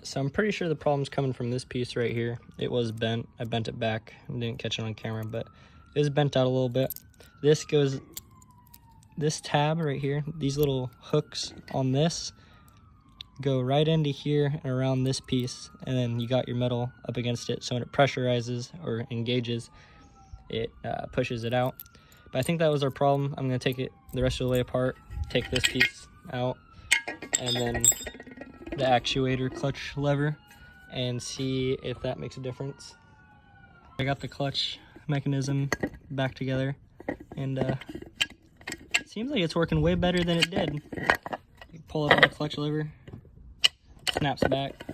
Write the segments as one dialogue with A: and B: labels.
A: So I'm pretty sure the problem's coming from this piece right here. It was bent. I bent it back. I didn't catch it on camera, but it was bent out a little bit. This tab right here, these little hooks on this go right into here and around this piece, and then you got your metal up against it, so when it pressurizes or engages, it pushes it out. But I think that was our problem. I'm going to take it the rest of the way apart, take this piece out, and then the actuator clutch lever, and see if that makes a difference. I got the clutch mechanism back together, and it seems like it's working way better than it did. You pull up on the clutch lever, snaps back,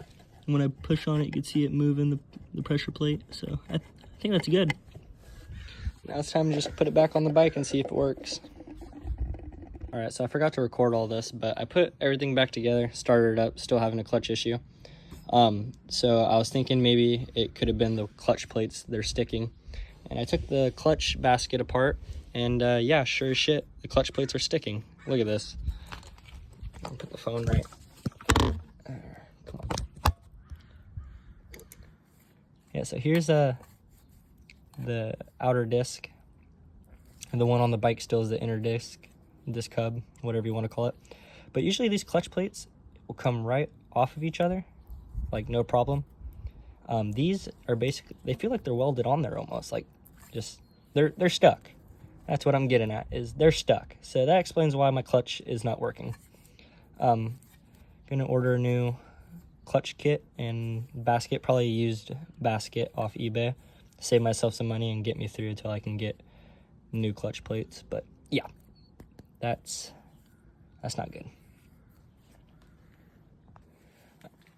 A: and when I push on it, you can see it moving the pressure plate. So I think that's good. Now it's time to just put it back on the bike and see if it works. All right, so I forgot to record all this, but I put everything back together, started it up, still having a clutch issue. So I was thinking maybe it could have been the clutch plates, they're sticking. And I took the clutch basket apart, and yeah, sure as shit, the clutch plates are sticking. Look at this. I'll put the phone right. Come on. Yeah, so here's the outer disc, and the one on the bike still is the inner disc hub, whatever you want to call it. But usually these clutch plates will come right off of each other, like no problem. These are basically, they feel like they're welded on there almost, like just they're stuck. That's what I'm getting at, is they're stuck. So that explains why my clutch is not working. Gonna order a new clutch kit and basket, probably a used basket off eBay, save myself some money and get me through until I can get new clutch plates. But yeah, that's not good.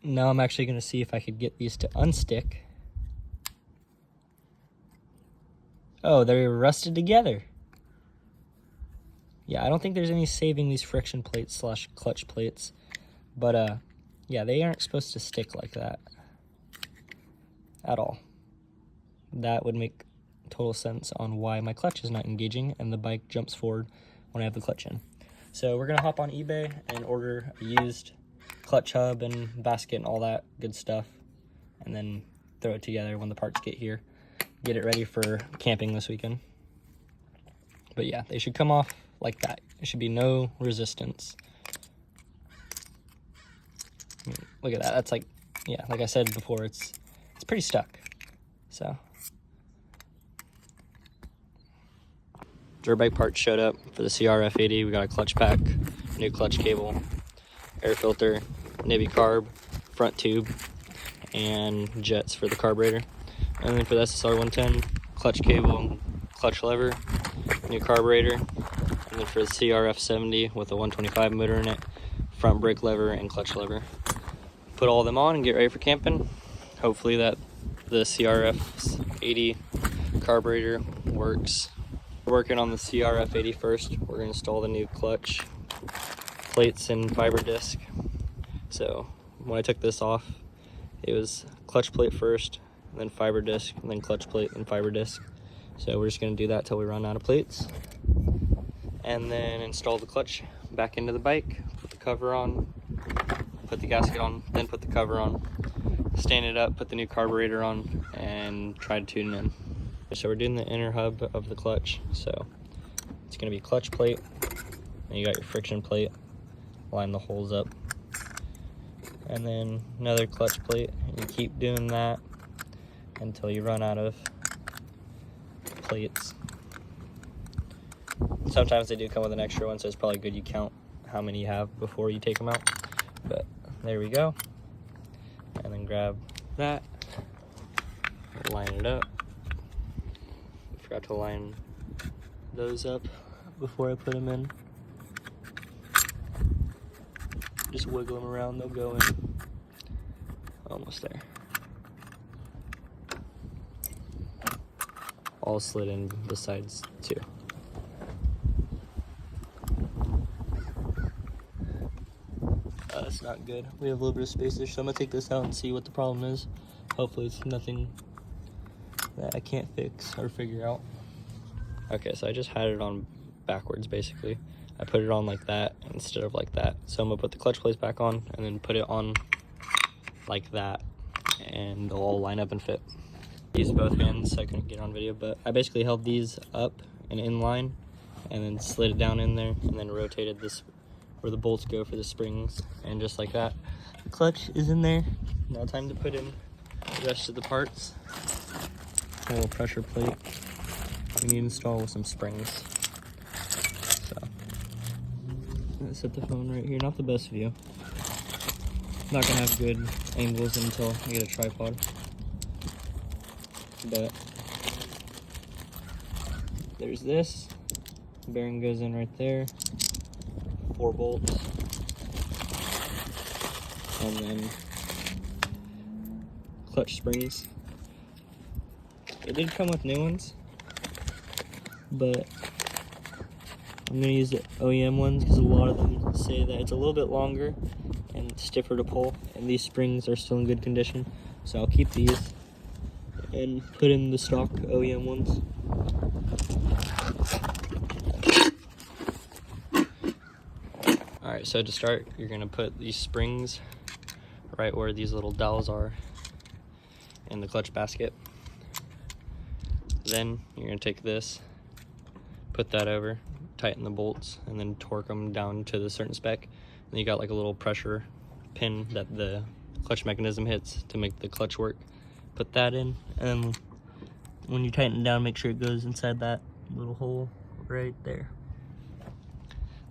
A: Now I'm actually going to see if I could get these to unstick. Oh, they're rusted together. Yeah, I don't think there's any saving these friction plates / clutch plates. But yeah, they aren't supposed to stick like that at all. That would make total sense on why my clutch is not engaging and the bike jumps forward when I have the clutch in. So we're gonna hop on eBay and order a used clutch hub and basket and all that good stuff, and then throw it together when the parts get here. Get it ready for camping this weekend. But yeah, they should come off like that. There should be no resistance. I mean, look at that. That's like, yeah, like I said before, it's pretty stuck. So dirt bike parts showed up for the Crf80. We got a clutch pack, new clutch cable, air filter, Navy carb, front tube, and jets for the carburetor. And then for the SSR110, clutch cable, clutch lever, new carburetor. And then for the Crf70 with a 125 motor in it, front brake lever and clutch lever. Put all of them on and get ready for camping. Hopefully that the Crf80 carburetor works. We're working on the Crf80 first. We're going to install the new clutch plates and fiber disc. So when I took this off, it was clutch plate first, and then fiber disc, and then clutch plate and fiber disc. So we're just going to do that till we run out of plates, and then install the clutch back into the bike, put the cover on, put the gasket on, then put the cover on, stand it up, put the new carburetor on, and try to tune it in. So we're doing the inner hub of the clutch. So it's going to be clutch plate, and you got your friction plate, line the holes up, and then another clutch plate, and you keep doing that until you run out of plates. Sometimes they do come with an extra one, so it's probably good you count how many you have before you take them out. But there we go. And then grab that, line it up. Forgot to line those up before I put them in. Just wiggle them around, they'll go in. Almost there. All slid in besides two. That's not good. We have a little bit of space there, so I'm gonna take this out and see what the problem is. Hopefully it's nothing that I can't fix or figure out. Okay, so I just had it on backwards basically. I put it on like that instead of like that. So I'm gonna put the clutch plates back on and then put it on like that, and they'll all line up and fit. I used both hands, so I couldn't get on video, but I basically held these up and in line, and then slid it down in there, and then rotated this where the bolts go for the springs, and just like that, the clutch is in there. Now time to put in the rest of the parts. A little pressure plate we need to install with some springs. So I'm gonna set the phone right here. Not the best view. Not gonna have good angles until I get a tripod, but there's this. The bearing goes in right there. 4 bolts, and then clutch springs. It did come with new ones, but I'm gonna use the OEM ones because a lot of them say that it's a little bit longer and stiffer to pull, and these springs are still in good condition, so I'll keep these and put in the stock OEM ones. Alright, so to start, you're gonna put these springs right where these little dowels are in the clutch basket. Then you're gonna take this, put that over, tighten the bolts, and then torque them down to the certain spec. And you got like a little pressure pin that the clutch mechanism hits to make the clutch work. Put that in, and when you tighten it down, make sure it goes inside that little hole right there.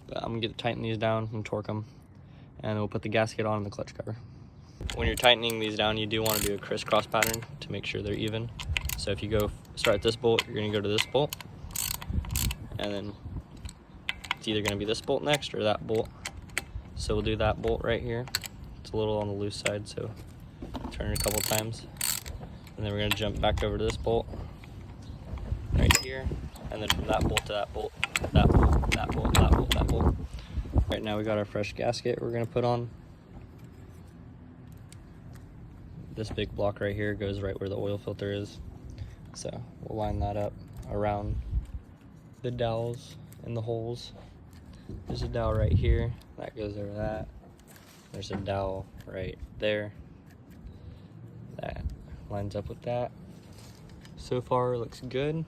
A: But I'm gonna tighten these down and torque them, and we'll put the gasket on the clutch cover. When you're tightening these down, you do want to do a crisscross pattern to make sure they're even. So if you go start this bolt, you're gonna go to this bolt, and then it's either gonna be this bolt next or that bolt. So we'll do that bolt right here. It's a little on the loose side, so turn it a couple times. And then we're gonna jump back over to this bolt right here, and then from that bolt to that bolt, that bolt, that bolt, that bolt, that bolt. Right now we got our fresh gasket we're gonna put on. This big block right here goes right where the oil filter is. So we'll line that up around the dowels and the holes. There's a dowel right here, that goes over that. There's a dowel right there. That lines up with that. So far it looks good.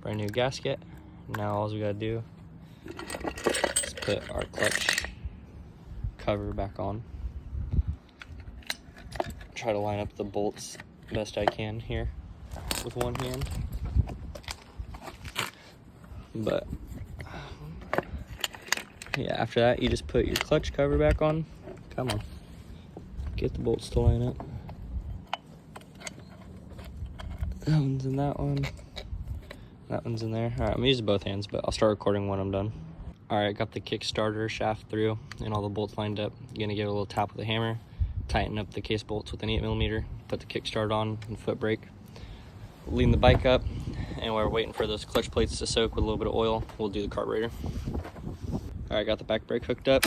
A: Brand new gasket. Now all we gotta do is put our clutch cover back on. Try to line up the bolts best I can here with one hand. But yeah, after that you just put your clutch cover back on. Come on, get the bolts to line up. That one's in that one. That one's in there. All right, I'm gonna use both hands, but I'll start recording when I'm done. All right, got the Kickstarter shaft through and all the bolts lined up. You're gonna give it a little tap with a hammer, tighten up the case bolts with an 8mm, put the kickstart on and foot brake. Lean the bike up, and while we're waiting for those clutch plates to soak with a little bit of oil, we'll do the carburetor. All right, got the back brake hooked up,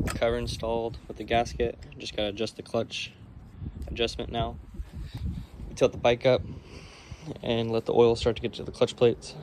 A: cover installed with the gasket. Just gotta adjust the clutch adjustment now. Tilt the bike up and let the oil start to get to the clutch plates.